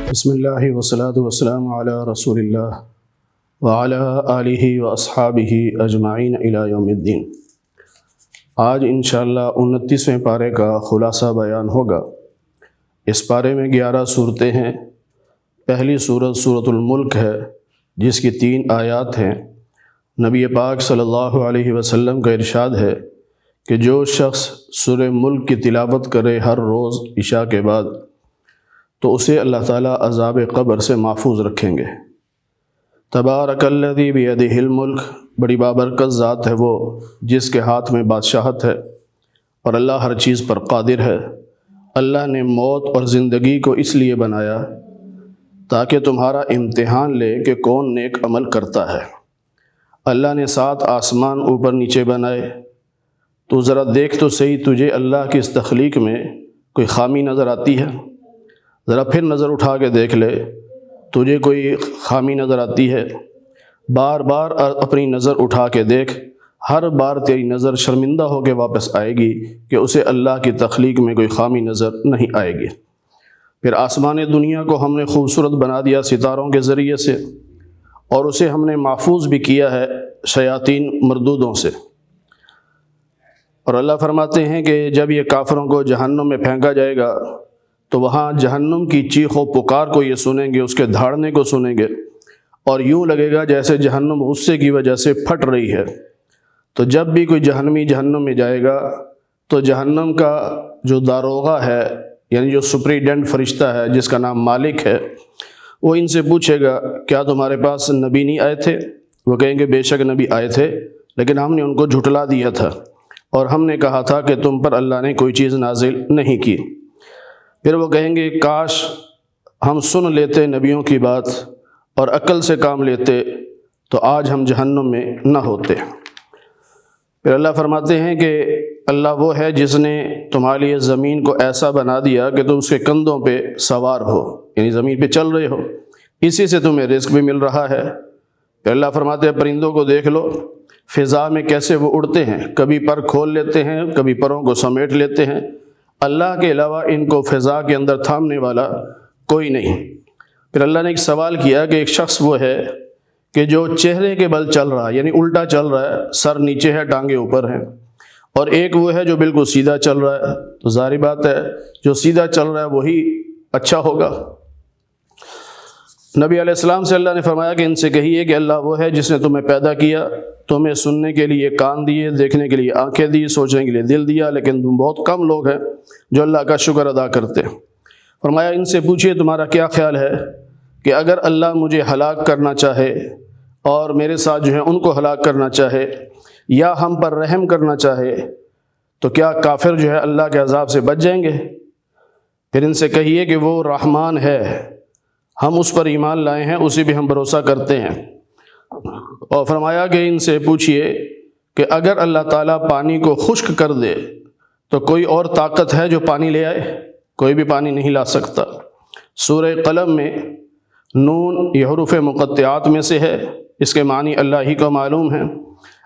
بسم اللہ والصلاة والسلام علی رسول اللہ وعلی آلہ واصحابہ اجمعین الی یوم الدین۔ آج انشاءاللہ 29ویں پارے کا خلاصہ بیان ہوگا۔ اس پارے میں 11 صورتیں ہیں۔ پہلی صورت سورۃ الملک ہے، جس کی 3 آیات ہیں۔ نبی پاک صلی اللہ علیہ وسلم کا ارشاد ہے کہ جو شخص سورہ ملک کی تلاوت کرے ہر روز عشاء کے بعد تو اسے اللہ تعالیٰ عذاب قبر سے محفوظ رکھیں گے۔ تبارک الذی بیدہ الملک، بڑی بابرکت ذات ہے وہ جس کے ہاتھ میں بادشاہت ہے، اور اللہ ہر چیز پر قادر ہے۔ اللہ نے موت اور زندگی کو اس لیے بنایا تاکہ تمہارا امتحان لے کہ کون نیک عمل کرتا ہے۔ اللہ نے 7 آسمان اوپر نیچے بنائے۔ تو ذرا دیکھ تو صحیح، تجھے اللہ کی اس تخلیق میں کوئی خامی نظر آتی ہے؟ ذرا پھر نظر اٹھا کے دیکھ لے، تجھے کوئی خامی نظر آتی ہے؟ بار بار اپنی نظر اٹھا کے دیکھ، ہر بار تیری نظر شرمندہ ہو کے واپس آئے گی کہ اسے اللہ کی تخلیق میں کوئی خامی نظر نہیں آئے گی۔ پھر آسمان دنیا کو ہم نے خوبصورت بنا دیا ستاروں کے ذریعے سے، اور اسے ہم نے محفوظ بھی کیا ہے شیاطین مردودوں سے۔ اور اللہ فرماتے ہیں کہ جب یہ کافروں کو جہنم میں پھینکا جائے گا تو وہاں جہنم کی چیخ و پکار کو یہ سنیں گے، اس کے دھاڑنے کو سنیں گے، اور یوں لگے گا جیسے جہنم غصے کی وجہ سے پھٹ رہی ہے۔ تو جب بھی کوئی جہنمی جہنم میں جائے گا تو جہنم کا جو داروغہ ہے، یعنی جو سپریڈنٹ فرشتہ ہے جس کا نام مالک ہے، وہ ان سے پوچھے گا کیا تمہارے پاس نبی نہیں آئے تھے؟ وہ کہیں گے بے شک نبی آئے تھے، لیکن ہم نے ان کو جھٹلا دیا تھا، اور ہم نے کہا تھا کہ تم پر اللہ نے کوئی چیز نازل نہیں کی۔ پھر وہ کہیں گے کاش ہم سن لیتے نبیوں کی بات اور عقل سے کام لیتے تو آج ہم جہنم میں نہ ہوتے۔ پھر اللہ فرماتے ہیں کہ اللہ وہ ہے جس نے تمہارے لیے زمین کو ایسا بنا دیا کہ تم اس کے کندھوں پہ سوار ہو، یعنی زمین پہ چل رہے ہو، اسی سے تمہیں رزق بھی مل رہا ہے۔ پھر اللہ فرماتے ہیں پرندوں کو دیکھ لو، فضا میں کیسے وہ اڑتے ہیں، کبھی پر کھول لیتے ہیں، کبھی پروں کو سمیٹ لیتے ہیں۔ اللہ کے علاوہ ان کو فضا کے اندر تھامنے والا کوئی نہیں۔ پھر اللہ نے ایک سوال کیا کہ ایک شخص وہ ہے کہ جو چہرے کے بل چل رہا ہے، یعنی الٹا چل رہا ہے، سر نیچے ہے ٹانگیں اوپر ہیں، اور ایک وہ ہے جو بالکل سیدھا چل رہا ہے۔ تو ظاہری بات ہے جو سیدھا چل رہا ہے وہی اچھا ہوگا۔ نبی علیہ السلام سے اللہ نے فرمایا کہ ان سے کہیے کہ اللہ وہ ہے جس نے تمہیں پیدا کیا، تمہیں سننے کے لیے کان دیے، دیکھنے کے لیے آنکھیں دی، سوچنے کے لیے دل دیا، لیکن تم بہت کم لوگ ہیں جو اللہ کا شکر ادا کرتے ہیں۔ فرمایا ان سے پوچھئے تمہارا کیا خیال ہے کہ اگر اللہ مجھے ہلاک کرنا چاہے اور میرے ساتھ جو ہے ان کو ہلاک کرنا چاہے، یا ہم پر رحم کرنا چاہے، تو کیا کافر جو ہے اللہ کے عذاب سے بچ جائیں گے؟ پھر ان سے کہیے کہ وہ رحمان ہے، ہم اس پر ایمان لائے ہیں، اسی پہ ہم بھروسہ کرتے ہیں۔ اور فرمایا کہ ان سے پوچھئے کہ اگر اللہ تعالیٰ پانی کو خشک کر دے تو کوئی اور طاقت ہے جو پانی لے آئے؟ کوئی بھی پانی نہیں لا سکتا۔ سورہ قلم میں نون یہ حروف مقطعات میں سے ہے، اس کے معنی اللہ ہی کو معلوم ہے۔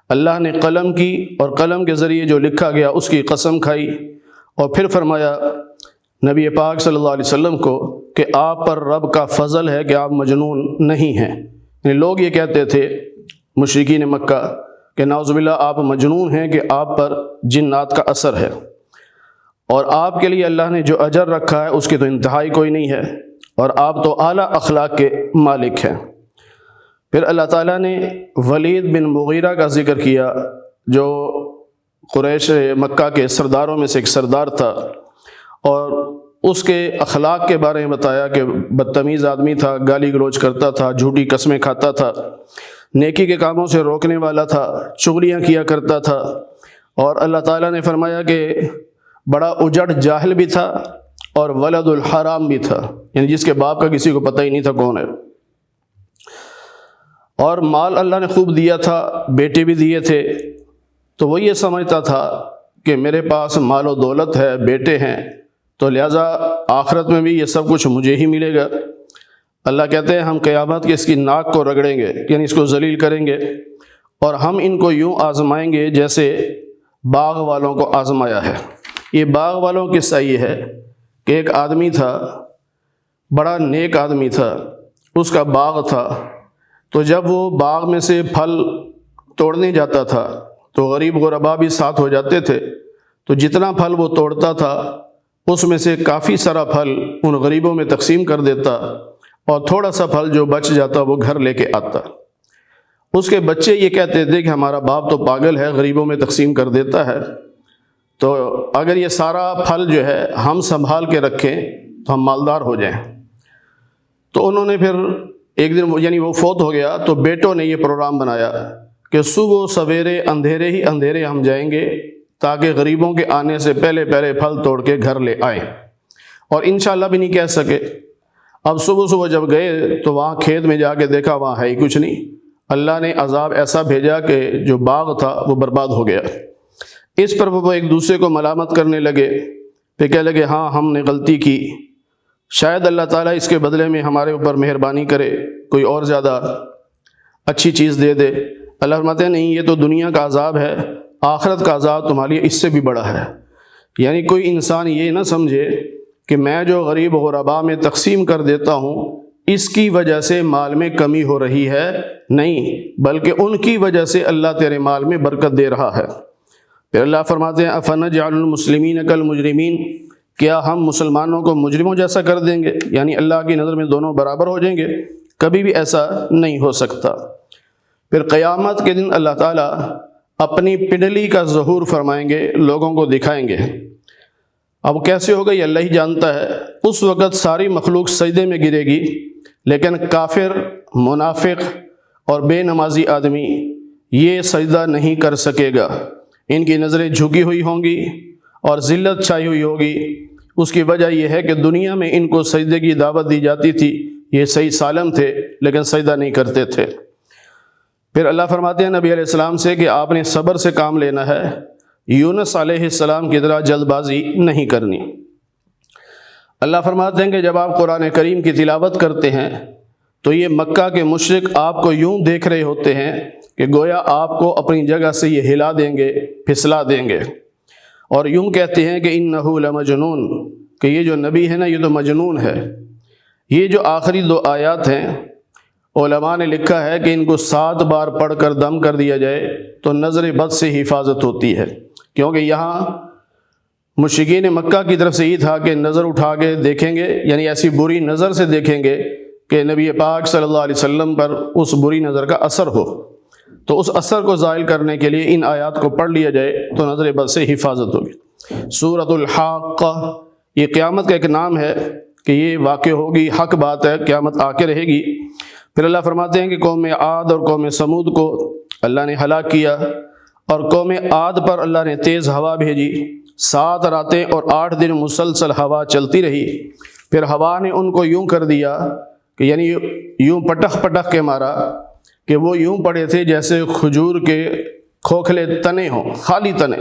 اللہ نے قلم کی اور قلم کے ذریعے جو لکھا گیا اس کی قسم کھائی، اور پھر فرمایا نبی پاک صلی اللہ علیہ وسلم کو کہ آپ پر رب کا فضل ہے کہ آپ مجنون نہیں ہیں۔ یعنی لوگ یہ کہتے تھے مشرکین مکہ کہ نعوذ باللہ آپ مجنون ہیں، کہ آپ پر جنات کا اثر ہے، اور آپ کے لیے اللہ نے جو اجر رکھا ہے اس کی تو انتہائی کوئی نہیں ہے، اور آپ تو اعلیٰ اخلاق کے مالک ہیں۔ پھر اللہ تعالیٰ نے ولید بن مغیرہ کا ذکر کیا، جو قریش مکہ کے سرداروں میں سے ایک سردار تھا، اور اس کے اخلاق کے بارے میں بتایا کہ بدتمیز آدمی تھا، گالی گلوچ کرتا تھا، جھوٹی قسمیں کھاتا تھا، نیکی کے کاموں سے روکنے والا تھا، چغلیاں کیا کرتا تھا، اور اللہ تعالیٰ نے فرمایا کہ بڑا اجڑ جاہل بھی تھا اور ولد الحرام بھی تھا، یعنی جس کے باپ کا کسی کو پتہ ہی نہیں تھا کون ہے۔ اور مال اللہ نے خوب دیا تھا، بیٹے بھی دیے تھے، تو وہ یہ سمجھتا تھا کہ میرے پاس مال و دولت ہے، بیٹے ہیں، تو لہٰذا آخرت میں بھی یہ سب کچھ مجھے ہی ملے گا۔ اللہ کہتے ہیں ہم قیامت کے اس کی ناک کو رگڑیں گے، یعنی اس کو ذلیل کریں گے، اور ہم ان کو یوں آزمائیں گے جیسے باغ والوں کو آزمایا ہے۔ یہ باغ والوں کی قصہ یہ ہے کہ ایک آدمی تھا، بڑا نیک آدمی تھا، اس کا باغ تھا، تو جب وہ باغ میں سے پھل توڑنے جاتا تھا تو غریب غربا بھی ساتھ ہو جاتے تھے، تو جتنا پھل وہ توڑتا تھا اس میں سے کافی سارا پھل ان غریبوں میں تقسیم کر دیتا، اور تھوڑا سا پھل جو بچ جاتا وہ گھر لے کے آتا۔ اس کے بچے یہ کہتے تھے کہ ہمارا باپ تو پاگل ہے، غریبوں میں تقسیم کر دیتا ہے، تو اگر یہ سارا پھل جو ہے ہم سنبھال کے رکھیں تو ہم مالدار ہو جائیں۔ تو انہوں نے پھر ایک دن یعنی وہ فوت ہو گیا تو بیٹوں نے یہ پروگرام بنایا کہ صبح سویرے اندھیرے ہی اندھیرے ہم جائیں گے تاکہ غریبوں کے آنے سے پہلے پہلے پھل توڑ کے گھر لے آئیں، اور انشاءاللہ بھی نہیں کہہ سکے۔ اب صبح صبح جب گئے تو وہاں کھیت میں جا کے دیکھا وہاں ہے ہی کچھ نہیں، اللہ نے عذاب ایسا بھیجا کہ جو باغ تھا وہ برباد ہو گیا۔ اس پر وہ ایک دوسرے کو ملامت کرنے لگے، پھر کہنے لگے ہاں ہم نے غلطی کی، شاید اللہ تعالیٰ اس کے بدلے میں ہمارے اوپر مہربانی کرے، کوئی اور زیادہ اچھی چیز دے دے۔ اللہ فرماتے ہیں نہیں، یہ تو دنیا کا عذاب ہے، آخرت کا عذاب تمہارے لیے اس سے بھی بڑا ہے۔ یعنی کوئی انسان یہ نہ سمجھے کہ میں جو غریب غربا میں تقسیم کر دیتا ہوں اس کی وجہ سے مال میں کمی ہو رہی ہے، نہیں، بلکہ ان کی وجہ سے اللہ تیرے مال میں برکت دے رہا ہے۔ پھر اللہ فرماتے ہیں افنجعل المسلمین کالمجرمین، کیا ہم مسلمانوں کو مجرموں جیسا کر دیں گے؟ یعنی اللہ کی نظر میں دونوں برابر ہو جائیں گے؟ کبھی بھی ایسا نہیں ہو سکتا۔ پھر قیامت کے دن اللہ تعالیٰ اپنی پنڈلی کا ظہور فرمائیں گے، لوگوں کو دکھائیں گے۔ اب کیسے ہوگا یہ اللہ ہی جانتا ہے۔ اس وقت ساری مخلوق سجدے میں گرے گی، لیکن کافر، منافق اور بے نمازی آدمی یہ سجدہ نہیں کر سکے گا، ان کی نظریں جھکی ہوئی ہوں گی اور ذلت چھائی ہوئی ہوگی۔ اس کی وجہ یہ ہے کہ دنیا میں ان کو سجدے کی دعوت دی جاتی تھی، یہ صحیح سالم تھے لیکن سجدہ نہیں کرتے تھے۔ پھر اللہ فرماتے ہیں نبی علیہ السلام سے کہ آپ نے صبر سے کام لینا ہے، یونس علیہ السلام کی طرح جلد بازی نہیں کرنی۔ اللہ فرماتے ہیں کہ جب آپ قرآن کریم کی تلاوت کرتے ہیں تو یہ مکہ کے مشرک آپ کو یوں دیکھ رہے ہوتے ہیں کہ گویا آپ کو اپنی جگہ سے یہ ہلا دیں گے، پھسلا دیں گے، اور یوں کہتے ہیں کہ انہ لمجنون، کہ یہ جو نبی ہے نا یہ تو مجنون ہے۔ یہ جو آخری 2 آیات ہیں علماء نے لکھا ہے کہ ان کو 7 بار پڑھ کر دم کر دیا جائے تو نظر بد سے حفاظت ہوتی ہے، کیونکہ یہاں مشرکین مکہ کی طرف سے یہ تھا کہ نظر اٹھا کے دیکھیں گے، یعنی ایسی بری نظر سے دیکھیں گے کہ نبی پاک صلی اللہ علیہ وسلم پر اس بری نظر کا اثر ہو، تو اس اثر کو زائل کرنے کے لیے ان آیات کو پڑھ لیا جائے تو نظر بد سے حفاظت ہوگی۔ سورۃ الحاقہ یہ قیامت کا ایک نام ہے کہ یہ واقع ہوگی، حق بات ہے، قیامت آ کے رہے گی۔ پھر اللہ فرماتے ہیں کہ قوم عاد اور قوم سمود کو اللہ نے ہلاک کیا، اور قوم عاد پر اللہ نے تیز ہوا بھیجی، 7 راتیں اور 8 دن مسلسل ہوا چلتی رہی۔ پھر ہوا نے ان کو یوں کر دیا کہ یعنی یوں پٹخ پٹخ کے مارا کہ وہ یوں پڑے تھے جیسے کھجور کے کھوکھلے تنے ہوں، خالی تنے،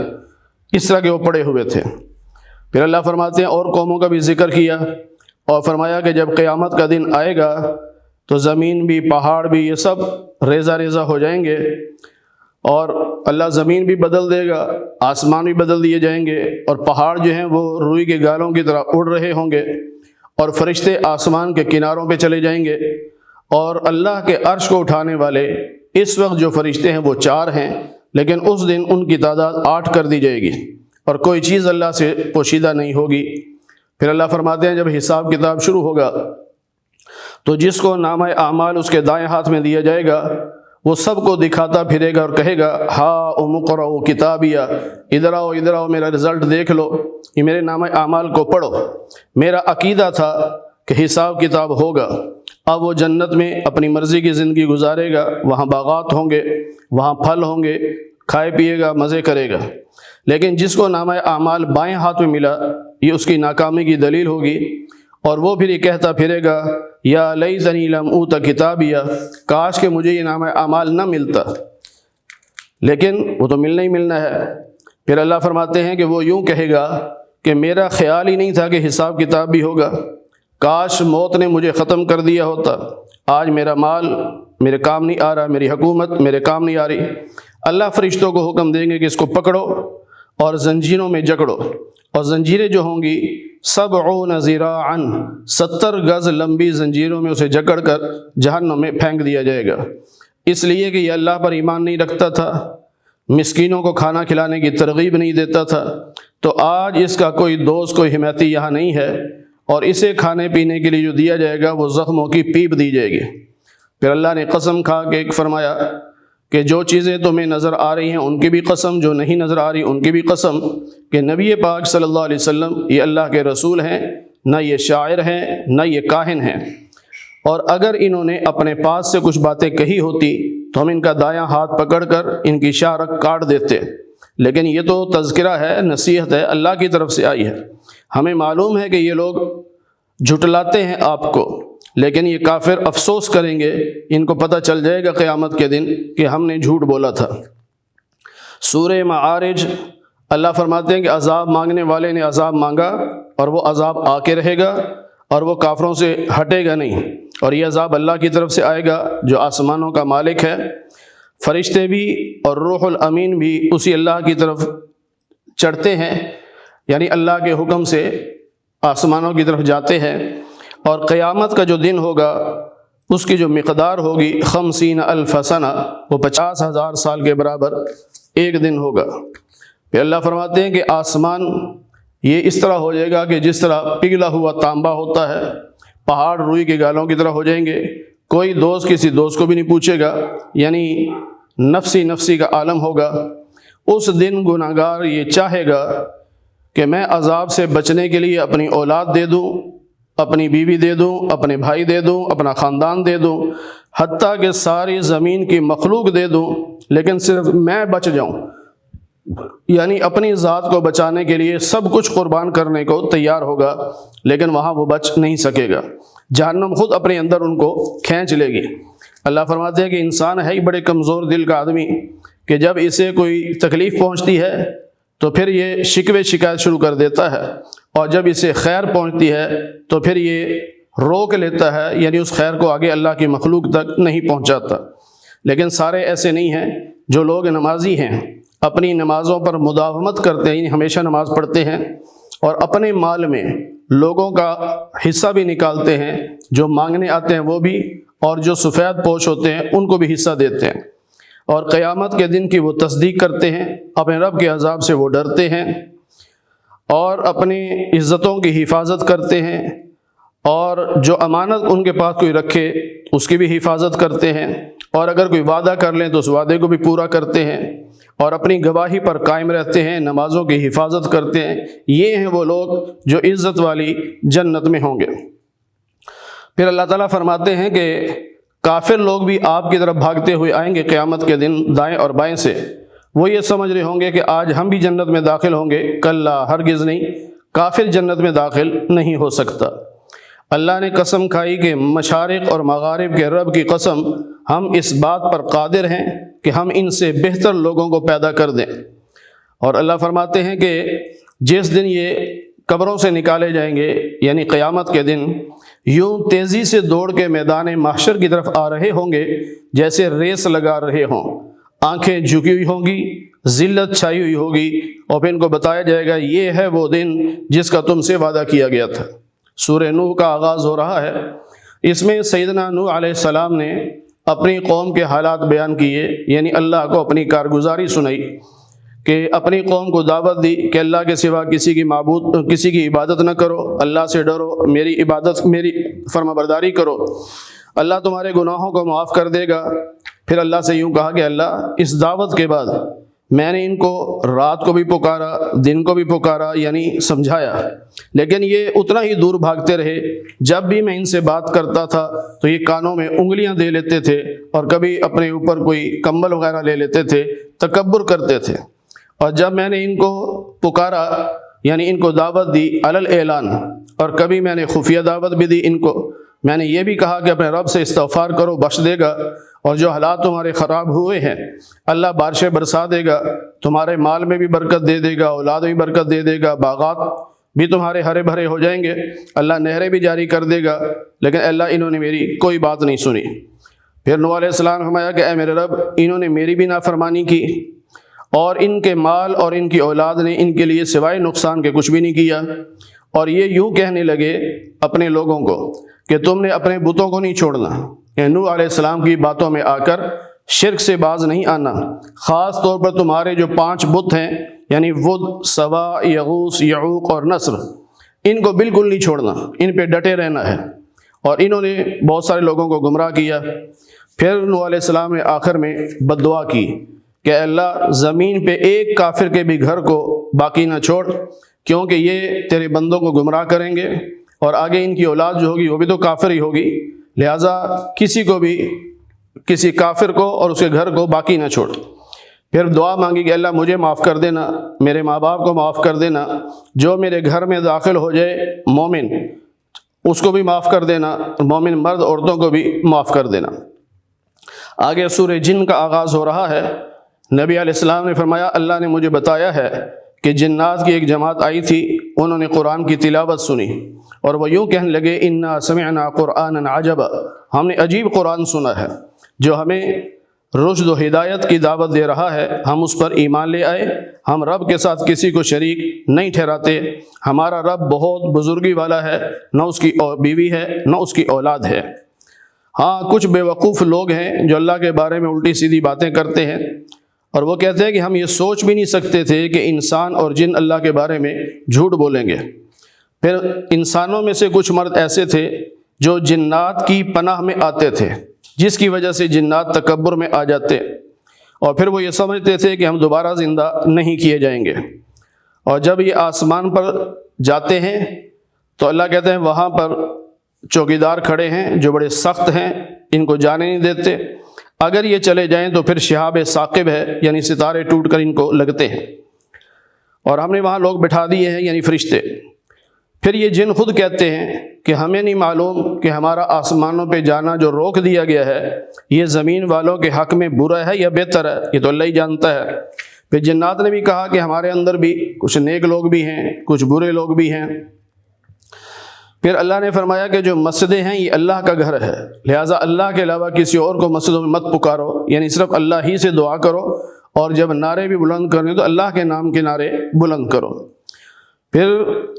اس طرح کے وہ پڑے ہوئے تھے۔ پھر اللہ فرماتے ہیں اور قوموں کا بھی ذکر کیا اور فرمایا کہ جب قیامت کا دن آئے گا تو زمین بھی، پہاڑ بھی، یہ سب ریزہ ریزہ ہو جائیں گے، اور اللہ زمین بھی بدل دے گا، آسمان بھی بدل دیے جائیں گے، اور پہاڑ جو ہیں وہ روئی کے گالوں کی طرح اڑ رہے ہوں گے، اور فرشتے آسمان کے کناروں پہ چلے جائیں گے، اور اللہ کے عرش کو اٹھانے والے اس وقت جو فرشتے ہیں وہ 4 ہیں، لیکن اس دن ان کی تعداد 8 کر دی جائے گی، اور کوئی چیز اللہ سے پوشیدہ نہیں ہوگی۔ پھر اللہ فرماتے ہیں جب حساب کتاب شروع ہوگا تو جس کو نامہ اعمال اس کے دائیں ہاتھ میں دیا جائے گا وہ سب کو دکھاتا پھرے گا اور کہے گا ہا اقرؤ کتابیہ، ادھر آؤ ادھر آؤ، میرا رزلٹ دیکھ لو، یہ میرے نامہ اعمال کو پڑھو۔ میرا عقیدہ تھا کہ حساب کتاب ہوگا، اب وہ جنت میں اپنی مرضی کی زندگی گزارے گا، وہاں باغات ہوں گے، وہاں پھل ہوں گے، کھائے پیے گا، مزے کرے گا۔ لیکن جس کو نامہ اعمال بائیں ہاتھ میں ملا یہ اس کی ناکامی کی دلیل ہوگی، اور وہ پھر یہ کہتا پھرے گا یا لیتنی لم اوت کتابیہ، کاش کہ مجھے یہ نامہ اعمال نہ ملتا، لیکن وہ تو ملنا ہی ملنا ہے۔ پھر اللہ فرماتے ہیں کہ وہ یوں کہے گا کہ میرا خیال ہی نہیں تھا کہ حساب کتاب بھی ہوگا، کاش موت نے مجھے ختم کر دیا ہوتا، آج میرا مال میرے کام نہیں آ رہا، میری حکومت میرے کام نہیں آ رہی۔ اللہ فرشتوں کو حکم دیں گے کہ اس کو پکڑو اور زنجیروں میں جکڑو، اور زنجیریں جو ہوں گی 70 ذراعا 70 گز لمبی زنجیروں میں اسے جکڑ کر جہنم میں پھینک دیا جائے گا، اس لیے کہ یہ اللہ پر ایمان نہیں رکھتا تھا، مسکینوں کو کھانا کھلانے کی ترغیب نہیں دیتا تھا۔ تو آج اس کا کوئی دوست، کوئی حمایتی یہاں نہیں ہے، اور اسے کھانے پینے کے لیے جو دیا جائے گا وہ زخموں کی پیپ دی جائے گی۔ پھر اللہ نے قسم کھا کے فرمایا کہ جو چیزیں تمہیں نظر آ رہی ہیں ان کی بھی قسم، جو نہیں نظر آ رہی ان کی بھی قسم، کہ نبی پاک صلی اللہ علیہ وسلم یہ اللہ کے رسول ہیں، نہ یہ شاعر ہیں نہ یہ کاہن ہیں، اور اگر انہوں نے اپنے پاس سے کچھ باتیں کہی ہوتی تو ہم ان کا دایاں ہاتھ پکڑ کر ان کی شارک کاٹ دیتے، لیکن یہ تو تذکرہ ہے، نصیحت ہے، اللہ کی طرف سے آئی ہے۔ ہمیں معلوم ہے کہ یہ لوگ جھٹلاتے ہیں آپ کو، لیکن یہ کافر افسوس کریں گے، ان کو پتہ چل جائے گا قیامت کے دن کہ ہم نے جھوٹ بولا تھا۔ سورہ معارج اللہ فرماتے ہیں کہ عذاب مانگنے والے نے عذاب مانگا اور وہ عذاب آ کے رہے گا اور وہ کافروں سے ہٹے گا نہیں، اور یہ عذاب اللہ کی طرف سے آئے گا جو آسمانوں کا مالک ہے۔ فرشتے بھی اور روح الامین بھی اسی اللہ کی طرف چڑھتے ہیں، یعنی اللہ کے حکم سے آسمانوں کی طرف جاتے ہیں، اور قیامت کا جو دن ہوگا اس کی جو مقدار ہوگی 50,000 سنہ، وہ 50,000 سال کے برابر ایک دن ہوگا۔ پھر اللہ فرماتے ہیں کہ آسمان یہ اس طرح ہو جائے گا کہ جس طرح پگھلا ہوا تانبا ہوتا ہے، پہاڑ روئی کے گالوں کی طرح ہو جائیں گے، کوئی دوست کسی دوست کو بھی نہیں پوچھے گا، یعنی نفسی نفسی کا عالم ہوگا۔ اس دن گناہگار یہ چاہے گا کہ میں عذاب سے بچنے کے لیے اپنی اولاد دے دوں، اپنی بیوی دے دوں، اپنے بھائی دے دوں، اپنا خاندان دے دوں، حتیٰ کہ ساری زمین کی مخلوق دے دوں، لیکن صرف میں بچ جاؤں، یعنی اپنی ذات کو بچانے کے لیے سب کچھ قربان کرنے کو تیار ہوگا، لیکن وہاں وہ بچ نہیں سکے گا، جہنم خود اپنے اندر ان کو کھینچ لے گی۔ اللہ فرماتے ہیں کہ انسان ہے ہی بڑے کمزور دل کا آدمی، کہ جب اسے کوئی تکلیف پہنچتی ہے تو پھر یہ شکوے شکایت شروع کر دیتا ہے، اور جب اسے خیر پہنچتی ہے تو پھر یہ روک لیتا ہے، یعنی اس خیر کو آگے اللہ کی مخلوق تک نہیں پہنچاتا۔ لیکن سارے ایسے نہیں ہیں، جو لوگ نمازی ہیں اپنی نمازوں پر مداومت کرتے ہیں، ہمیشہ نماز پڑھتے ہیں، اور اپنے مال میں لوگوں کا حصہ بھی نکالتے ہیں، جو مانگنے آتے ہیں وہ بھی، اور جو سفید پوش ہوتے ہیں ان کو بھی حصہ دیتے ہیں، اور قیامت کے دن کی وہ تصدیق کرتے ہیں، اپنے رب کے عذاب سے وہ ڈرتے ہیں، اور اپنی عزتوں کی حفاظت کرتے ہیں، اور جو امانت ان کے پاس کوئی رکھے اس کی بھی حفاظت کرتے ہیں، اور اگر کوئی وعدہ کر لیں تو اس وعدے کو بھی پورا کرتے ہیں، اور اپنی گواہی پر قائم رہتے ہیں، نمازوں کی حفاظت کرتے ہیں۔ یہ ہیں وہ لوگ جو عزت والی جنت میں ہوں گے۔ پھر اللہ تعالیٰ فرماتے ہیں کہ کافر لوگ بھی آپ کی طرف بھاگتے ہوئے آئیں گے قیامت کے دن دائیں اور بائیں سے، وہ یہ سمجھ رہے ہوں گے کہ آج ہم بھی جنت میں داخل ہوں گے، کلا ہرگز نہیں، کافر جنت میں داخل نہیں ہو سکتا۔ اللہ نے قسم کھائی کہ مشارق اور مغارب کے رب کی قسم، ہم اس بات پر قادر ہیں کہ ہم ان سے بہتر لوگوں کو پیدا کر دیں۔ اور اللہ فرماتے ہیں کہ جس دن یہ قبروں سے نکالے جائیں گے، یعنی قیامت کے دن، یوں تیزی سے دوڑ کے میدان محشر کی طرف آ رہے ہوں گے جیسے ریس لگا رہے ہوں، آنکھیں جھکی ہوئی ہوں گی، ذلت چھائی ہوئی ہوگی، اور پھر ان کو بتایا جائے گا یہ ہے وہ دن جس کا تم سے وعدہ کیا گیا تھا۔ سورہ نوح کا آغاز ہو رہا ہے، اس میں سیدنا نوح علیہ السلام نے اپنی قوم کے حالات بیان کیے، یعنی اللہ کو اپنی کارگزاری سنائی، کہ اپنی قوم کو دعوت دی کہ اللہ کے سوا کسی کی عبادت نہ کرو، اللہ سے ڈرو، میری فرما برداری کرو، اللہ تمہارے گناہوں کو معاف کر دے گا۔ پھر اللہ سے یوں کہا کہ اللہ اس دعوت کے بعد میں نے ان کو رات کو بھی پکارا، دن کو بھی پکارا، یعنی سمجھایا، لیکن یہ اتنا ہی دور بھاگتے رہے۔ جب بھی میں ان سے بات کرتا تھا تو یہ کانوں میں انگلیاں دے لیتے تھے، اور کبھی اپنے اوپر کوئی کمبل وغیرہ لے لیتے تھے، تکبر کرتے تھے۔ اور جب میں نے ان کو پکارا، یعنی ان کو دعوت دی علل اعلان، اور کبھی میں نے خفیہ دعوت بھی دی ان کو، میں نے یہ بھی کہا کہ اپنے رب سے استغفار کرو، بخش دے گا، اور جو حالات تمہارے خراب ہوئے ہیں اللہ بارشیں برسا دے گا، تمہارے مال میں بھی برکت دے دے گا، اولاد میں بھی برکت دے دے گا، باغات بھی تمہارے ہرے بھرے ہو جائیں گے، اللہ نہریں بھی جاری کر دے گا، لیکن اللہ انہوں نے میری کوئی بات نہیں سنی۔ پھر نوح علیہ السلام نے فرمایا کہ اے میرے رب، انہوں نے میری بھی نافرمانی کی، اور ان کے مال اور ان کی اولاد نے ان کے لیے سوائے نقصان کے کچھ بھی نہیں کیا، اور یہ یوں کہنے لگے اپنے لوگوں کو کہ تم نے اپنے بتوں کو نہیں چھوڑنا، یعنی نوح علیہ السلام کی باتوں میں آ کر شرک سے باز نہیں آنا، خاص طور پر تمہارے جو 5 بت ہیں یعنی ود، سوا، یغوث، یعوق اور نصر، ان کو بالکل نہیں چھوڑنا، ان پہ ڈٹے رہنا ہے۔ اور انہوں نے بہت سارے لوگوں کو گمراہ کیا۔ پھر نوح علیہ السلام نے آخر میں بد دعا کی کہ اللہ زمین پہ ایک کافر کے بھی گھر کو باقی نہ چھوڑ، کیونکہ یہ تیرے بندوں کو گمراہ کریں گے اور آگے ان کی اولاد جو ہوگی وہ بھی تو کافر ہی ہوگی، لہٰذا کسی کو بھی، کسی کافر کو اور اس کے گھر کو باقی نہ چھوڑ۔ پھر دعا مانگی کہ اللہ مجھے معاف کر دینا، میرے ماں باپ کو معاف کر دینا، جو میرے گھر میں داخل ہو جائے مومن اس کو بھی معاف کر دینا، مومن مرد عورتوں کو بھی معاف کر دینا۔ آگے سورہ جن کا آغاز ہو رہا ہے۔ نبی علیہ السلام نے فرمایا اللہ نے مجھے بتایا ہے کہ جنات کی ایک جماعت آئی تھی، انہوں نے قرآن کی تلاوت سنی اور وہ یوں کہنے لگے انا سمعنا قرآنا عجبا، ہم نے عجیب قرآن سنا ہے جو ہمیں رشد و ہدایت کی دعوت دے رہا ہے، ہم اس پر ایمان لے آئے، ہم رب کے ساتھ کسی کو شریک نہیں ٹھہراتے، ہمارا رب بہت بزرگی والا ہے، نہ اس کی بیوی ہے نہ اس کی اولاد ہے۔ ہاں کچھ بے وقوف لوگ ہیں جو اللہ کے بارے میں الٹی سیدھی باتیں کرتے ہیں، اور وہ کہتے ہیں کہ ہم یہ سوچ بھی نہیں سکتے تھے کہ انسان اور جن اللہ کے بارے میں جھوٹ بولیں گے۔ پھر انسانوں میں سے کچھ مرد ایسے تھے جو جنات کی پناہ میں آتے تھے، جس کی وجہ سے جنات تکبر میں آ جاتے، اور پھر وہ یہ سمجھتے تھے کہ ہم دوبارہ زندہ نہیں کیے جائیں گے۔ اور جب یہ آسمان پر جاتے ہیں تو اللہ کہتے ہیں وہاں پر چوکیدار کھڑے ہیں جو بڑے سخت ہیں، ان کو جانے نہیں دیتے، اگر یہ چلے جائیں تو پھر شہاب ثاقب ہے، یعنی ستارے ٹوٹ کر ان کو لگتے ہیں، اور ہم نے وہاں لوگ بٹھا دیے ہیں یعنی فرشتے۔ پھر یہ جن خود کہتے ہیں کہ ہمیں نہیں معلوم کہ ہمارا آسمانوں پہ جانا جو روک دیا گیا ہے یہ زمین والوں کے حق میں برا ہے یا بہتر ہے، یہ تو اللہ ہی جانتا ہے۔ پھر جنات نے بھی کہا کہ ہمارے اندر بھی کچھ نیک لوگ بھی ہیں، کچھ برے لوگ بھی ہیں۔ پھر اللہ نے فرمایا کہ جو مسجدیں ہیں یہ اللہ کا گھر ہے، لہٰذا اللہ کے علاوہ کسی اور کو مسجدوں میں مت پکارو، یعنی صرف اللہ ہی سے دعا کرو، اور جب نعرے بھی بلند کرنے تو اللہ کے نام کے نعرے بلند کرو۔ پھر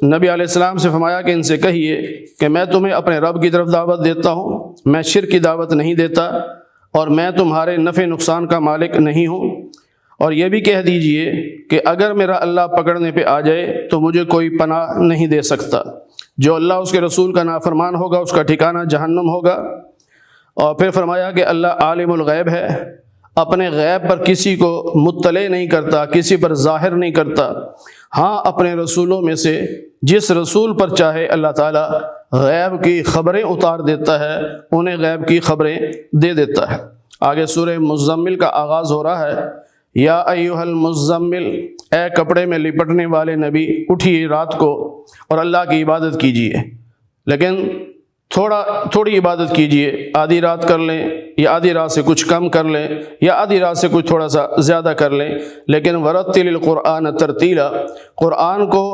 نبی علیہ السلام سے فرمایا کہ ان سے کہیے کہ میں تمہیں اپنے رب کی طرف دعوت دیتا ہوں، میں شرک کی دعوت نہیں دیتا، اور میں تمہارے نفع نقصان کا مالک نہیں ہوں، اور یہ بھی کہہ دیجئے کہ اگر میرا اللہ پکڑنے پہ آ جائے تو مجھے کوئی پناہ نہیں دے سکتا، جو اللہ اس کے رسول کا نافرمان ہوگا اس کا ٹھکانہ جہنم ہوگا۔ اور پھر فرمایا کہ اللہ عالم الغیب ہے، اپنے غیب پر کسی کو مطلع نہیں کرتا، کسی پر ظاہر نہیں کرتا، ہاں اپنے رسولوں میں سے جس رسول پر چاہے اللہ تعالیٰ غیب کی خبریں اتار دیتا ہے، انہیں غیب کی خبریں دے دیتا ہے۔ آگے سورہ مزمل کا آغاز ہو رہا ہے، یا ایھا المزمل، اے کپڑے میں لپٹنے والے نبی اٹھیے رات کو اور اللہ کی عبادت کیجیے، لیکن تھوڑی عبادت کیجیے، آدھی رات کر لیں یا آدھی رات سے کچھ کم کر لیں یا آدھی رات سے کچھ تھوڑا سا زیادہ کر لیں، لیکن ورتل القرآن ترتیلا، قرآن کو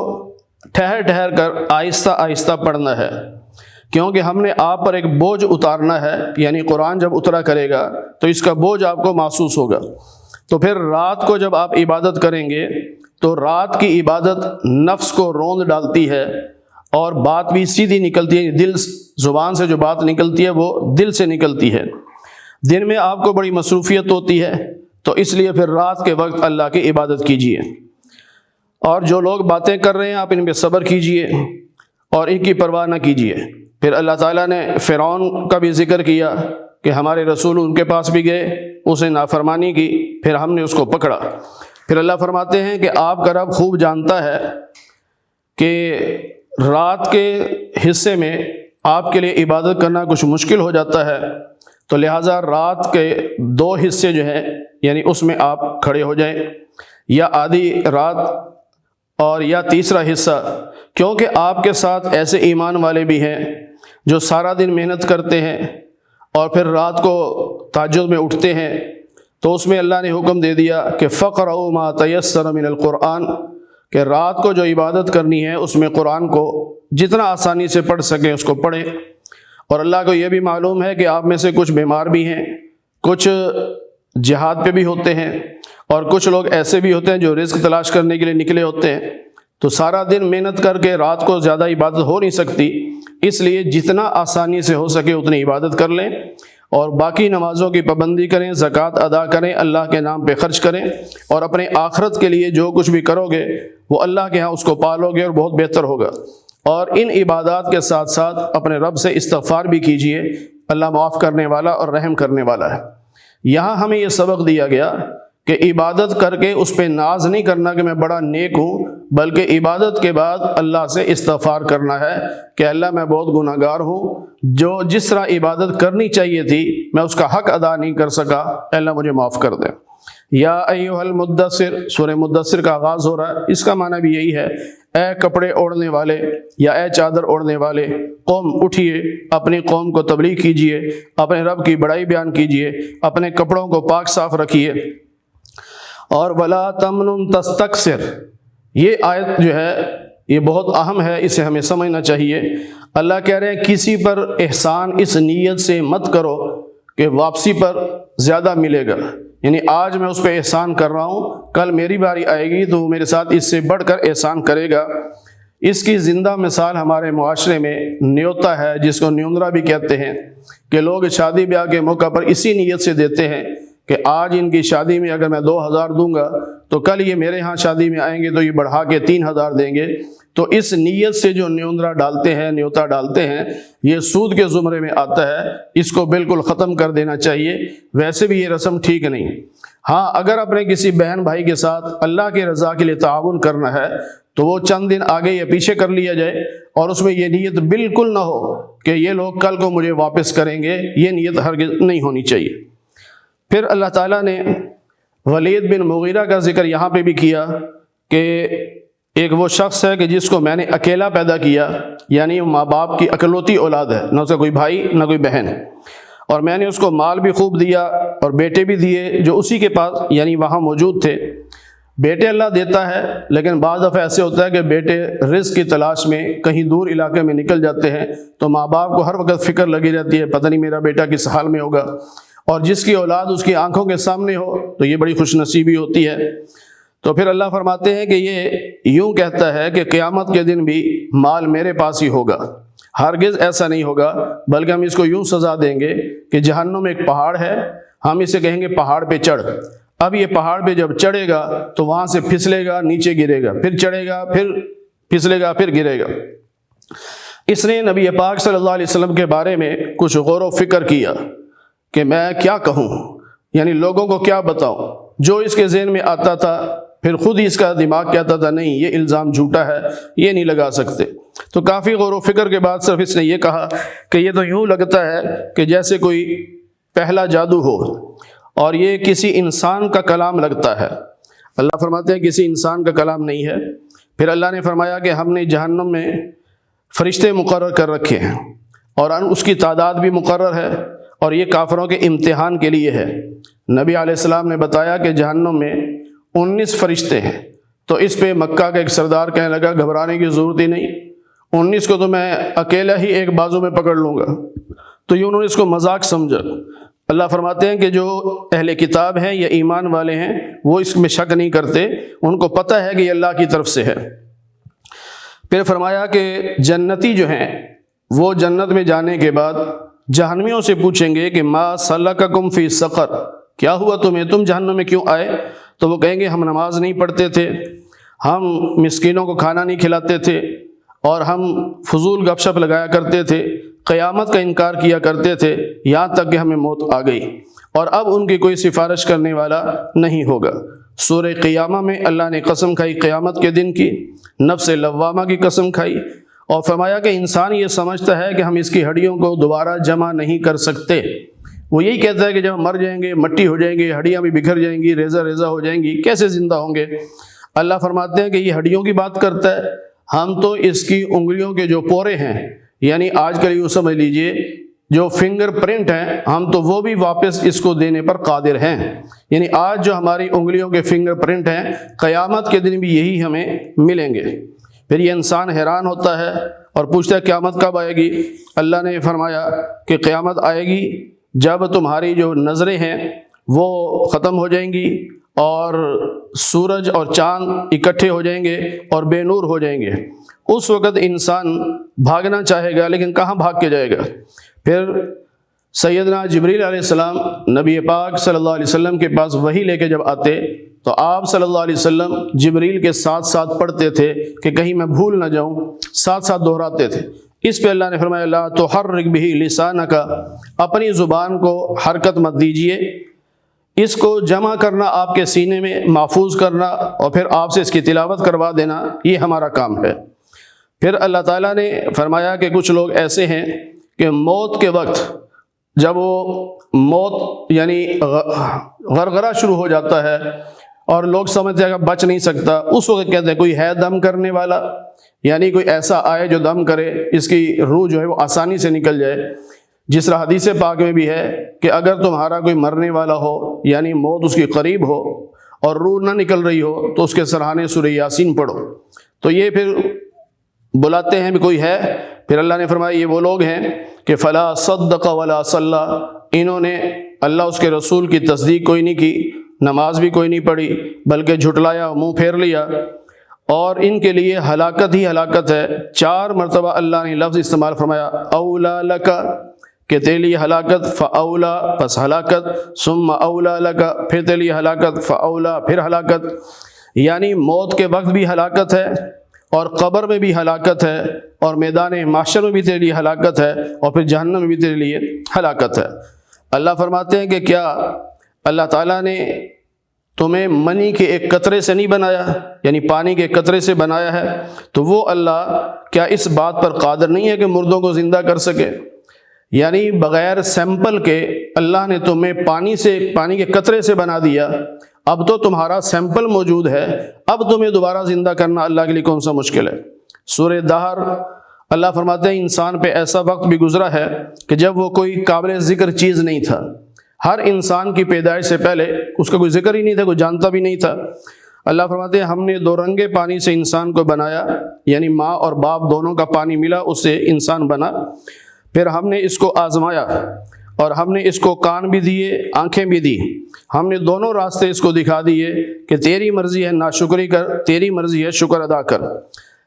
ٹھہر ٹھہر کر آہستہ آہستہ پڑھنا ہے، کیونکہ ہم نے آپ پر ایک بوجھ اتارنا ہے، یعنی قرآن جب اترا کرے گا تو اس کا بوجھ آپ کو محسوس ہوگا۔ تو پھر رات کو جب آپ عبادت کریں گے تو رات کی عبادت نفس کو روند ڈالتی ہے اور بات بھی سیدھی نکلتی ہے، دل زبان سے جو بات نکلتی ہے وہ دل سے نکلتی ہے۔ دن میں آپ کو بڑی مصروفیت ہوتی ہے، تو اس لیے پھر رات کے وقت اللہ کی عبادت کیجیے، اور جو لوگ باتیں کر رہے ہیں آپ ان پہ صبر کیجیے اور ان کی پرواہ نہ کیجیے۔ پھر اللہ تعالیٰ نے فرعون کا بھی ذکر کیا کہ ہمارے رسول ان کے پاس بھی گئے، اس نے نافرمانی کی، پھر ہم نے اس کو پکڑا۔ پھر اللہ فرماتے ہیں کہ آپ کا رب خوب جانتا ہے کہ رات کے حصے میں آپ کے لیے عبادت کرنا کچھ مشکل ہو جاتا ہے، تو لہٰذا رات کے 2 حصے جو ہیں یعنی اس میں آپ کھڑے ہو جائیں، یا آدھی رات اور یا تیسرا حصہ، کیونکہ آپ کے ساتھ ایسے ایمان والے بھی ہیں جو سارا دن محنت کرتے ہیں اور پھر رات کو تہجد میں اٹھتے ہیں، تو اس میں اللہ نے حکم دے دیا کہ فَقْرَؤْا مَا تَيَسَّرَ مِنَ الْقُرْآنِ، کہ رات کو جو عبادت کرنی ہے اس میں قرآن کو جتنا آسانی سے پڑھ سکیں اس کو پڑھیں۔ اور اللہ کو یہ بھی معلوم ہے کہ آپ میں سے کچھ بیمار بھی ہیں، کچھ جہاد پہ بھی ہوتے ہیں، اور کچھ لوگ ایسے بھی ہوتے ہیں جو رزق تلاش کرنے کے لیے نکلے ہوتے ہیں، تو سارا دن محنت کر کے رات کو زیادہ عبادت ہو نہیں سکتی، اس لیے جتنا آسانی سے ہو سکے اتنی عبادت کر لیں، اور باقی نمازوں کی پابندی کریں، زکوٰۃ ادا کریں، اللہ کے نام پہ خرچ کریں، اور اپنے آخرت کے لیے جو کچھ بھی کرو گے وہ اللہ کے ہاں اس کو پالو گے اور بہت بہتر ہوگا۔ اور ان عبادات کے ساتھ ساتھ اپنے رب سے استغفار بھی کیجئے، اللہ معاف کرنے والا اور رحم کرنے والا ہے۔ یہاں ہمیں یہ سبق دیا گیا کہ عبادت کر کے اس پہ ناز نہیں کرنا کہ میں بڑا نیک ہوں، بلکہ عبادت کے بعد اللہ سے استغفار کرنا ہے کہ اللہ میں بہت گناہ گار ہوں، جو جس طرح عبادت کرنی چاہیے تھی میں اس کا حق ادا نہیں کر سکا، اللہ مجھے معاف کر دے۔ یا ایھا المدثر، سورہ مدثر کا آغاز ہو رہا ہے، اس کا معنی بھی یہی ہے، اے کپڑے اوڑھنے والے یا اے چادر اوڑھنے والے، قوم اٹھیے، اپنی قوم کو تبلیغ کیجئے، اپنے رب کی بڑائی بیان کیجئے، اپنے کپڑوں کو پاک صاف رکھیے۔ اور ولا تمنن تستکثر، یہ آیت جو ہے یہ بہت اہم ہے، اسے ہمیں سمجھنا چاہیے۔ اللہ کہہ رہے ہیں کسی پر احسان اس نیت سے مت کرو کہ واپسی پر زیادہ ملے گا، یعنی آج میں اس پہ احسان کر رہا ہوں، کل میری باری آئے گی تو وہ میرے ساتھ اس سے بڑھ کر احسان کرے گا۔ اس کی زندہ مثال ہمارے معاشرے میں نیوتا ہے، جس کو نیوندرا بھی کہتے ہیں، کہ لوگ شادی بیاہ کے موقع پر اسی نیت سے دیتے ہیں کہ آج ان کی شادی میں اگر میں 2000 دوں گا تو کل یہ میرے ہاں شادی میں آئیں گے تو یہ بڑھا کے 3000 دیں گے۔ تو اس نیت سے جو نیوندرا ڈالتے ہیں، نیوتا ڈالتے ہیں، یہ سود کے زمرے میں آتا ہے، اس کو بالکل ختم کر دینا چاہیے۔ ویسے بھی یہ رسم ٹھیک نہیں۔ ہاں، اگر اپنے کسی بہن بھائی کے ساتھ اللہ کی رضا کے لیے تعاون کرنا ہے تو وہ چند دن آگے یا پیچھے کر لیا جائے، اور اس میں یہ نیت بالکل نہ ہو کہ یہ لوگ کل کو مجھے واپس کریں گے، یہ نیت ہرگز نہیں ہونی چاہیے۔ پھر اللہ تعالیٰ نے ولید بن مغیرہ کا ذکر یہاں پہ بھی کیا کہ ایک وہ شخص ہے کہ جس کو میں نے اکیلا پیدا کیا، یعنی ماں باپ کی اکلوتی اولاد ہے، نہ اس کا کوئی بھائی نہ کوئی بہن، اور میں نے اس کو مال بھی خوب دیا اور بیٹے بھی دیے جو اسی کے پاس یعنی وہاں موجود تھے۔ بیٹے اللہ دیتا ہے، لیکن بعض دفعہ ایسے ہوتا ہے کہ بیٹے رزق کی تلاش میں کہیں دور علاقے میں نکل جاتے ہیں، تو ماں باپ کو ہر وقت فکر لگی رہتی ہے، پتہ نہیں میرا بیٹا کس حال میں ہوگا، اور جس کی اولاد اس کی آنکھوں کے سامنے ہو تو یہ بڑی خوش نصیبی ہوتی ہے۔ تو پھر اللہ فرماتے ہیں کہ یہ یوں کہتا ہے کہ قیامت کے دن بھی مال میرے پاس ہی ہوگا، ہرگز ایسا نہیں ہوگا، بلکہ ہم اس کو یوں سزا دیں گے کہ جہنم میں ایک پہاڑ ہے، ہم اسے کہیں گے پہاڑ پہ چڑھ۔ اب یہ پہاڑ پہ جب چڑھے گا تو وہاں سے پھسلے گا، نیچے گرے گا، پھر چڑھے گا، پھر پھسلے گا، پھر گرے گا۔ اس نے نبی پاک صلی اللہ علیہ وسلم کے بارے میں کچھ غور و فکر کیا کہ میں کیا کہوں، یعنی لوگوں کو کیا بتاؤں۔ جو اس کے ذہن میں آتا تھا پھر خود ہی اس کا دماغ کہتا تھا نہیں یہ الزام جھوٹا ہے، یہ نہیں لگا سکتے۔ تو کافی غور و فکر کے بعد صرف اس نے یہ کہا کہ یہ تو یوں لگتا ہے کہ جیسے کوئی پہلا جادو ہو، اور یہ کسی انسان کا کلام لگتا ہے۔ اللہ فرماتے ہیں کسی انسان کا کلام نہیں ہے۔ پھر اللہ نے فرمایا کہ ہم نے جہنم میں فرشتے مقرر کر رکھے ہیں اور اس کی تعداد بھی مقرر ہے، اور یہ کافروں کے امتحان کے لیے ہے۔ نبی علیہ السلام نے بتایا کہ جہنم میں 19 فرشتے ہیں۔ تو اس پہ مکہ کا ایک سردار کہنے لگا گھبرانے کی ضرورت ہی نہیں، 19 کو تو میں اکیلا ہی ایک بازو میں پکڑ لوں گا۔ تو یہ انہوں نے اس کو مذاق سمجھا۔ اللہ فرماتے ہیں کہ جو اہل کتاب ہیں یا ایمان والے ہیں وہ اس میں شک نہیں کرتے، ان کو پتہ ہے کہ یہ اللہ کی طرف سے ہے۔ پھر فرمایا کہ جنتی جو ہیں وہ جنت میں جانے کے بعد جہنمیوں سے پوچھیں گے کہ ما سلککم فی سقر، کیا ہوا تمہیں، تم جہنم میں کیوں آئے؟ تو وہ کہیں گے ہم نماز نہیں پڑھتے تھے، ہم مسکینوں کو کھانا نہیں کھلاتے تھے، اور ہم فضول گپ شپ لگایا کرتے تھے، قیامت کا انکار کیا کرتے تھے، یہاں تک کہ ہمیں موت آ گئی، اور اب ان کی کوئی سفارش کرنے والا نہیں ہوگا۔ سورہ قیامہ میں اللہ نے قسم کھائی قیامت کے دن کی، نفس لوامہ کی قسم کھائی، اور فرمایا کہ انسان یہ سمجھتا ہے کہ ہم اس کی ہڈیوں کو دوبارہ جمع نہیں کر سکتے۔ وہ یہی کہتا ہے کہ جب ہم مر جائیں گے مٹی ہو جائیں گے، ہڈیاں بھی بکھر جائیں گی، ریزہ ریزہ ہو جائیں گی، کیسے زندہ ہوں گے؟ اللہ فرماتے ہیں کہ یہ ہڈیوں کی بات کرتا ہے، ہم تو اس کی انگلیوں کے جو پورے ہیں، یعنی آج کل یوں سمجھ لیجئے جو فنگر پرنٹ ہیں، ہم تو وہ بھی واپس اس کو دینے پر قادر ہیں۔ یعنی آج جو ہماری انگلیوں کے فنگر پرنٹ ہیں، قیامت کے دن بھی یہی ہمیں ملیں گے۔ پھر یہ انسان حیران ہوتا ہے اور پوچھتا ہے قیامت کب آئے گی؟ اللہ نے فرمایا کہ قیامت آئے گی جب تمہاری جو نظریں ہیں وہ ختم ہو جائیں گی، اور سورج اور چاند اکٹھے ہو جائیں گے اور بے نور ہو جائیں گے، اس وقت انسان بھاگنا چاہے گا لیکن کہاں بھاگ کے جائے گا؟ پھر سیدنا جبریل علیہ السلام نبی پاک صلی اللہ علیہ وسلم کے پاس وحی لے کے جب آتے تو آپ صلی اللہ علیہ وسلم جبریل کے ساتھ ساتھ پڑھتے تھے کہ کہیں میں بھول نہ جاؤں، ساتھ ساتھ دہراتے تھے۔ اس پہ اللہ نے فرمایا لا تحرک بہ لسانک، اپنی زبان کو حرکت مت دیجیے، اس کو جمع کرنا آپ کے سینے میں، محفوظ کرنا اور پھر آپ سے اس کی تلاوت کروا دینا، یہ ہمارا کام ہے۔ پھر اللہ تعالیٰ نے فرمایا کہ کچھ لوگ ایسے ہیں کہ موت کے وقت جب وہ موت یعنی غرغرہ شروع ہو جاتا ہے اور لوگ سمجھتے ہیں کہ بچ نہیں سکتا، اس وقت کہتے ہیں کوئی ہے دم کرنے والا، یعنی کوئی ایسا آئے جو دم کرے، اس کی روح جو ہے وہ آسانی سے نکل جائے۔ جس طرح حدیث پاک میں بھی ہے کہ اگر تمہارا کوئی مرنے والا ہو یعنی موت اس کی قریب ہو اور روح نہ نکل رہی ہو تو اس کے سرحانے سورہ یاسین پڑھو۔ تو یہ پھر بلاتے ہیں بھی کوئی ہے، پھر اللہ نے فرمایا یہ وہ لوگ ہیں کہ فلا صدق ولا صلی، انہوں نے اللہ اس کے رسول کی تصدیق کوئی نہیں کی، نماز بھی کوئی نہیں پڑھی بلکہ جھٹلایا، منہ پھیر لیا، اور ان کے لیے ہلاکت ہی ہلاکت ہے۔ 4 مرتبہ اللہ نے لفظ استعمال فرمایا اولا لک، کہ تیرے لیے ہلاکت، فاولا پس ہلاکت، ثم اولا لک پھر تیرے لیے ہلاکت، فاولا پھر ہلاکت، یعنی موت کے وقت بھی ہلاکت ہے اور قبر میں بھی ہلاکت ہے اور میدان محشر میں بھی تیرے لیے ہلاکت ہے اور پھر جہنم میں بھی تیرے لیے ہلاکت ہے۔ اللہ فرماتے ہیں کہ کیا اللہ تعالیٰ نے تمہیں منی کے ایک قطرے سے نہیں بنایا، یعنی پانی کے قطرے سے بنایا ہے؟ تو وہ اللہ کیا اس بات پر قادر نہیں ہے کہ مردوں کو زندہ کر سکے؟ یعنی بغیر سیمپل کے اللہ نے تمہیں پانی کے قطرے سے بنا دیا، اب تو تمہارا سیمپل موجود ہے، اب تمہیں دوبارہ زندہ کرنا اللہ کے لیے کون سا مشکل ہے؟ سورہ دہر اللہ فرماتے ہیں انسان پہ ایسا وقت بھی گزرا ہے کہ جب وہ کوئی قابل ذکر چیز نہیں تھا، ہر انسان کی پیدائش سے پہلے اس کا کوئی ذکر ہی نہیں تھا، کوئی جانتا بھی نہیں تھا۔ اللہ فرماتے ہیں ہم نے 2 رنگے پانی سے انسان کو بنایا، یعنی ماں اور باپ دونوں کا پانی ملا، اس سے انسان بنا۔ پھر ہم نے اس کو آزمایا اور ہم نے اس کو کان بھی دیے، آنکھیں بھی دی، ہم نے دونوں راستے اس کو دکھا دیے کہ تیری مرضی ہے ناشکری کر، تیری مرضی ہے شکر ادا کر۔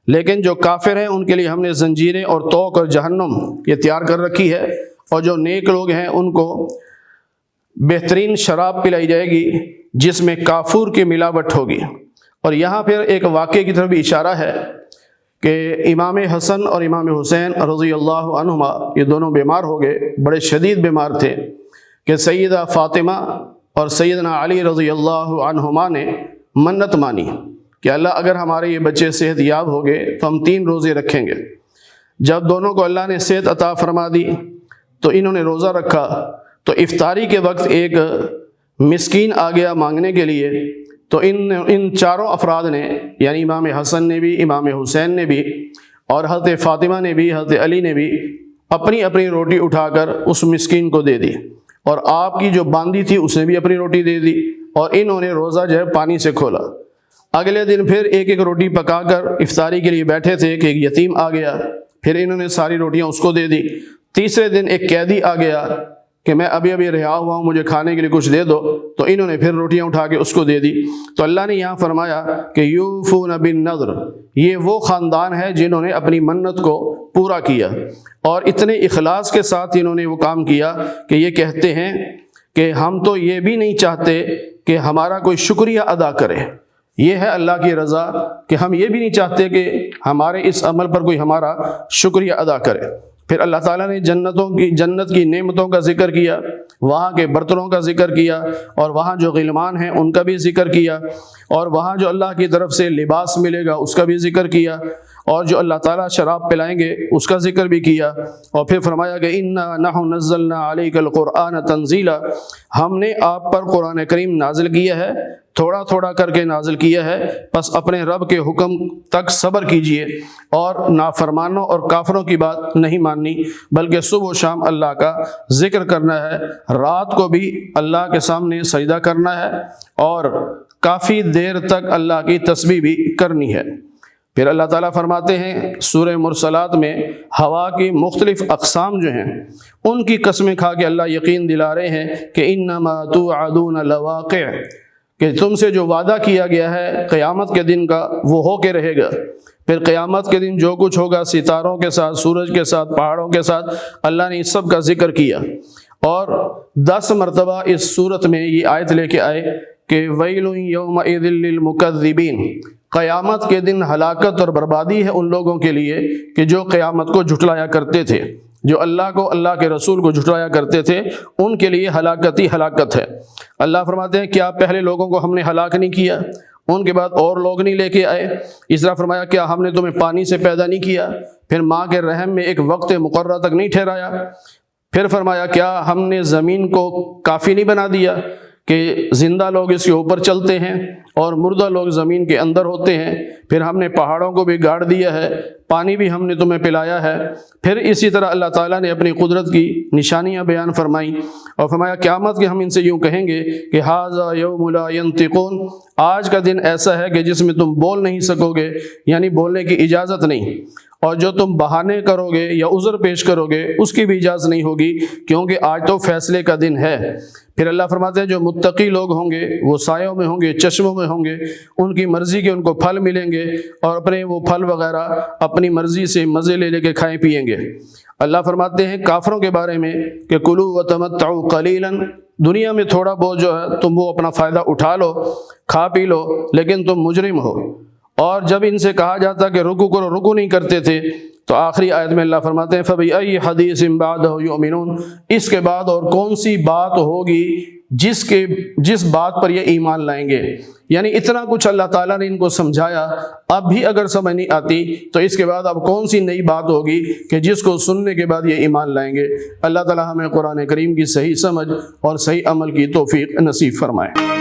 لیکن جو کافر ہیں ان کے لیے ہم نے زنجیریں اور توق اور جہنم یہ تیار کر رکھی ہے، اور جو نیک لوگ ہیں ان کو بہترین شراب پلائی جائے گی جس میں کافور کی ملاوٹ ہوگی۔ اور یہاں پھر ایک واقعے کی طرف بھی اشارہ ہے کہ امام حسن اور امام حسین رضی اللہ عنہما یہ دونوں بیمار ہو گئے، بڑے شدید بیمار تھے، کہ سیدہ فاطمہ اور سیدنا علی رضی اللہ عنہما نے منت مانی کہ اللہ اگر ہمارے یہ بچے صحت یاب ہو گئے تو ہم 3 روزے رکھیں گے۔ جب دونوں کو اللہ نے صحت عطا فرما دی تو انہوں نے روزہ رکھا، تو افطاری کے وقت ایک مسکین آ گیا مانگنے کے لیے، تو ان چاروں افراد نے، یعنی امام حسن نے بھی، امام حسین نے بھی اور حضرت فاطمہ نے بھی، حضرت علی نے بھی اپنی اپنی روٹی اٹھا کر اس مسکین کو دے دی، اور آپ کی جو باندھی تھی اس نے بھی اپنی روٹی دے دی، اور انہوں نے روزہ جو ہے پانی سے کھولا۔ اگلے دن پھر ایک ایک روٹی پکا کر افطاری کے لیے بیٹھے تھے کہ ایک یتیم آ گیا، پھر انہوں نے ساری روٹیاں اس کو دے دی۔ تیسرے دن ایک قیدی آ گیا کہ میں ابھی رہا ہوا ہوں، مجھے کھانے کے لیے کچھ دے دو، تو انہوں نے پھر روٹیاں اٹھا کے اس کو دے دی۔ تو اللہ نے یہاں فرمایا کہ یوفون بالنذر، یہ وہ خاندان ہے جنہوں نے اپنی منت کو پورا کیا، اور اتنے اخلاص کے ساتھ انہوں نے وہ کام کیا کہ یہ کہتے ہیں کہ ہم تو یہ بھی نہیں چاہتے کہ ہمارا کوئی شکریہ ادا کرے۔ یہ ہے اللہ کی رضا کہ ہم یہ بھی نہیں چاہتے کہ ہمارے اس عمل پر کوئی ہمارا شکریہ ادا کرے۔ پھر اللہ تعالیٰ نے جنت کی نعمتوں کا ذکر کیا، وہاں کے برتنوں کا ذکر کیا، اور وہاں جو غلمان ہیں ان کا بھی ذکر کیا، اور وہاں جو اللہ کی طرف سے لباس ملے گا اس کا بھی ذکر کیا، اور جو اللہ تعالیٰ شراب پلائیں گے اس کا ذکر بھی کیا، اور پھر فرمایا کہ انا نحن نزلنا علیک القرآن تنزیلا، ہم نے آپ پر قرآن کریم نازل کیا ہے، تھوڑا تھوڑا کر کے نازل کیا ہے، بس اپنے رب کے حکم تک صبر کیجئے اور نافرمانوں اور کافروں کی بات نہیں ماننی، بلکہ صبح و شام اللہ کا ذکر کرنا ہے، رات کو بھی اللہ کے سامنے سجدہ کرنا ہے، اور کافی دیر تک اللہ کی تسبیح بھی کرنی ہے۔ پھر اللہ تعالیٰ فرماتے ہیں سورہ مرسلات میں ہوا کی مختلف اقسام جو ہیں ان کی قسمیں کھا کے اللہ یقین دلا رہے ہیں کہ انما توعدون لواقع، کہ تم سے جو وعدہ کیا گیا ہے قیامت کے دن کا وہ ہو کے رہے گا۔ پھر قیامت کے دن جو کچھ ہوگا ستاروں کے ساتھ، سورج کے ساتھ، پہاڑوں کے ساتھ، اللہ نے اس سب کا ذکر کیا۔ اور 10 مرتبہ اس صورت میں یہ آیت لے کے آئے کہ ویل یومئذ للمکذبین، قیامت کے دن ہلاکت اور بربادی ہے ان لوگوں کے لیے کہ جو قیامت کو جھٹلایا کرتے تھے، جو اللہ کو، اللہ کے رسول کو جھٹلایا کرتے تھے، ان کے لیے ہلاکت ہی ہلاکت ہے۔ اللہ فرماتے ہیں کیا پہلے لوگوں کو ہم نے ہلاک نہیں کیا؟ ان کے بعد اور لوگ نہیں لے کے آئے؟ اس طرح فرمایا کیا ہم نے تمہیں پانی سے پیدا نہیں کیا، پھر ماں کے رحم میں ایک وقت مقررہ تک نہیں ٹھہرایا؟ پھر فرمایا کیا ہم نے زمین کو کافی نہیں بنا دیا کہ زندہ لوگ اس کے اوپر چلتے ہیں اور مردہ لوگ زمین کے اندر ہوتے ہیں؟ پھر ہم نے پہاڑوں کو بھی گاڑ دیا ہے، پانی بھی ہم نے تمہیں پلایا ہے۔ پھر اسی طرح اللہ تعالیٰ نے اپنی قدرت کی نشانیاں بیان فرمائیں اور فرمایا قیامت کے ہم ان سے یوں کہیں گے کہ ھذا یوم لا ینطقون، آج کا دن ایسا ہے کہ جس میں تم بول نہیں سکو گے، یعنی بولنے کی اجازت نہیں، اور جو تم بہانے کرو گے یا عذر پیش کرو گے اس کی بھی اجازت نہیں ہوگی، کیونکہ آج تو فیصلے کا دن ہے۔ پھر اللہ فرماتے ہیں جو متقی لوگ ہوں گے وہ سایوں میں ہوں گے، چشموں میں ہوں گے، ان کی مرضی کے ان کو پھل ملیں گے اور اپنے وہ پھل وغیرہ اپنی مرضی سے مزے لے لے کے کھائیں پئیں گے۔ اللہ فرماتے ہیں کافروں کے بارے میں کہ کلوا وتمتعوا قلیلا، دنیا میں تھوڑا بہت جو ہے تم وہ اپنا فائدہ اٹھا لو، کھا پی لو، لیکن تم مجرم ہو۔ اور جب ان سے کہا جاتا کہ رکو کرو، رکو نہیں کرتے تھے، تو آخری آیت میں اللہ فرماتے ہیں فَبِأَيِّ حَدِيثٍ بَعْدَهُ يُؤْمِنُونَ، اس کے بعد اور کون سی بات ہوگی جس بات پر یہ ایمان لائیں گے؟ یعنی اتنا کچھ اللہ تعالیٰ نے ان کو سمجھایا، اب بھی اگر سمجھ نہیں آتی تو اس کے بعد اب کون سی نئی بات ہوگی کہ جس کو سننے کے بعد یہ ایمان لائیں گے۔ اللہ تعالیٰ ہمیں قرآن کریم کی صحیح سمجھ اور صحیح عمل کی توفیق نصیب فرمائے۔